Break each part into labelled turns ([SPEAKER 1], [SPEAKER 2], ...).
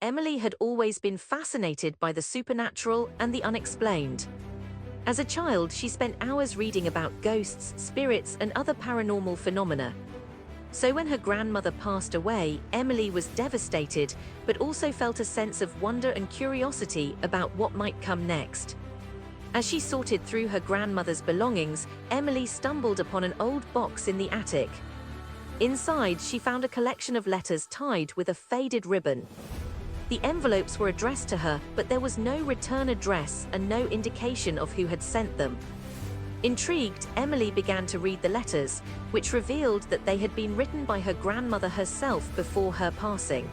[SPEAKER 1] Emily had always been fascinated by the supernatural and the unexplained. As a child, she spent hours reading about ghosts, spirits, and other paranormal phenomena. So when her grandmother passed away, Emily was devastated, but also felt a sense of wonder and curiosity about what might come next. As she sorted through her grandmother's belongings, Emily stumbled upon an old box in the attic. Inside, she found a collection of letters tied with a faded ribbon. The envelopes were addressed to her, but there was no return address and no indication of who had sent them. Intrigued, Emily began to read the letters, which revealed that they had been written by her grandmother herself before her passing.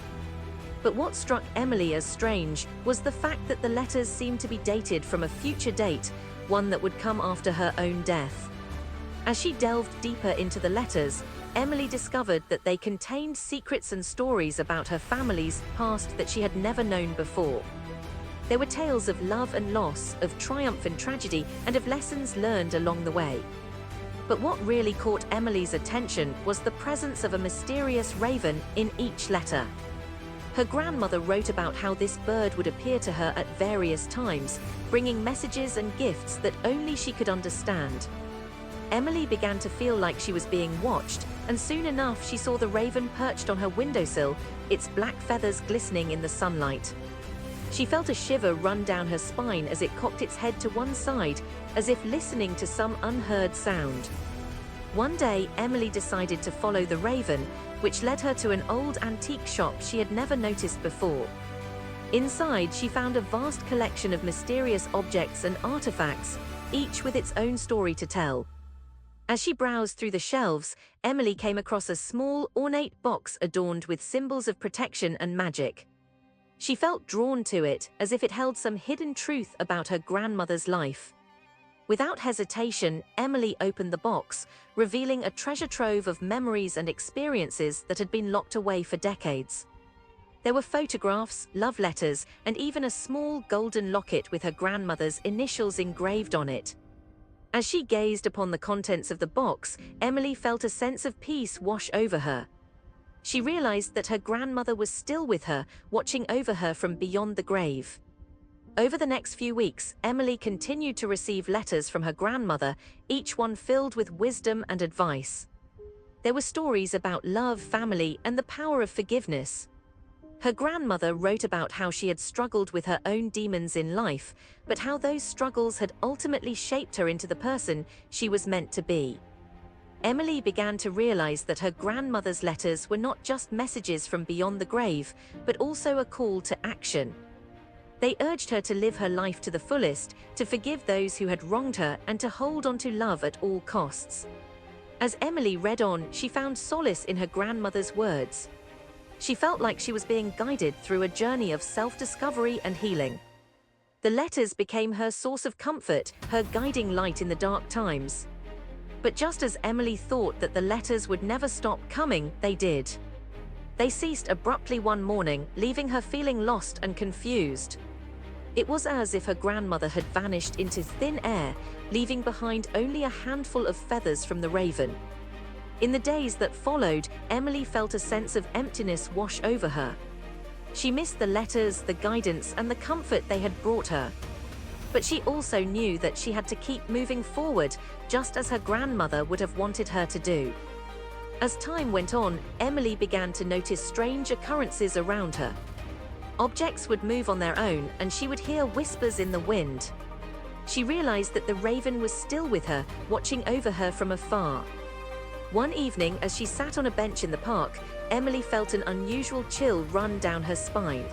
[SPEAKER 1] But what struck Emily as strange was the fact that the letters seemed to be dated from a future date, one that would come after her own death. As she delved deeper into the letters, Emily discovered that they contained secrets and stories about her family's past that she had never known before. There were tales of love and loss, of triumph and tragedy, and of lessons learned along the way. But what really caught Emily's attention was the presence of a mysterious raven in each letter. Her grandmother wrote about how this bird would appear to her at various times, bringing messages and gifts that only she could understand. Emily began to feel like she was being watched, and soon enough she saw the raven perched on her windowsill, its black feathers glistening in the sunlight. She felt a shiver run down her spine as it cocked its head to one side, as if listening to some unheard sound. One day, Emily decided to follow the raven, which led her to an old antique shop she had never noticed before. Inside, she found a vast collection of mysterious objects and artifacts, each with its own story to tell. As she browsed through the shelves, Emily came across a small, ornate box adorned with symbols of protection and magic. She felt drawn to it, as if it held some hidden truth about her grandmother's life. Without hesitation, Emily opened the box, revealing a treasure trove of memories and experiences that had been locked away for decades. There were photographs, love letters, and even a small golden locket with her grandmother's initials engraved on it. As she gazed upon the contents of the box, Emily felt a sense of peace wash over her. She realized that her grandmother was still with her, watching over her from beyond the grave. Over the next few weeks, Emily continued to receive letters from her grandmother, each one filled with wisdom and advice. There were stories about love, family, and the power of forgiveness. Her grandmother wrote about how she had struggled with her own demons in life, but how those struggles had ultimately shaped her into the person she was meant to be. Emily began to realize that her grandmother's letters were not just messages from beyond the grave, but also a call to action. They urged her to live her life to the fullest, to forgive those who had wronged her, and to hold on to love at all costs. As Emily read on, she found solace in her grandmother's words. She felt like she was being guided through a journey of self-discovery and healing. The letters became her source of comfort, her guiding light in the dark times. But just as Emily thought that the letters would never stop coming, they did. They ceased abruptly one morning, leaving her feeling lost and confused. It was as if her grandmother had vanished into thin air, leaving behind only a handful of feathers from the raven. In the days that followed, Emily felt a sense of emptiness wash over her. She missed the letters, the guidance, and the comfort they had brought her. But she also knew that she had to keep moving forward, just as her grandmother would have wanted her to do. As time went on, Emily began to notice strange occurrences around her. Objects would move on their own, and she would hear whispers in the wind. She realized that the raven was still with her, watching over her from afar. One evening, as she sat on a bench in the park, Emily felt an unusual chill run down her spine.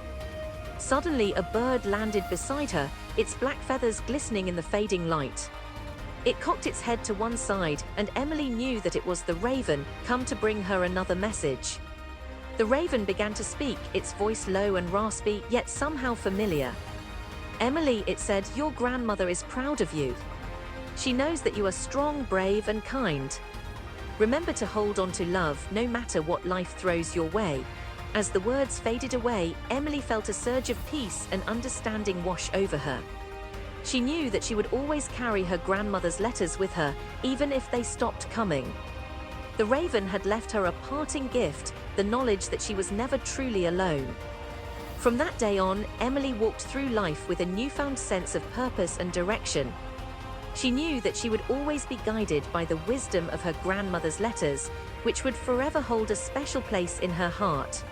[SPEAKER 1] Suddenly, a bird landed beside her, its black feathers glistening in the fading light. It cocked its head to one side, and Emily knew that it was the raven, come to bring her another message. The raven began to speak, its voice low and raspy, yet somehow familiar. "Emily," it said, "your grandmother is proud of you. She knows that you are strong, brave, and kind. Remember to hold on to love, no matter what life throws your way." As the words faded away, Emily felt a surge of peace and understanding wash over her. She knew that she would always carry her grandmother's letters with her, even if they stopped coming. The raven had left her a parting gift, the knowledge that she was never truly alone. From that day on, Emily walked through life with a newfound sense of purpose and direction. She knew that she would always be guided by the wisdom of her grandmother's letters, which would forever hold a special place in her heart.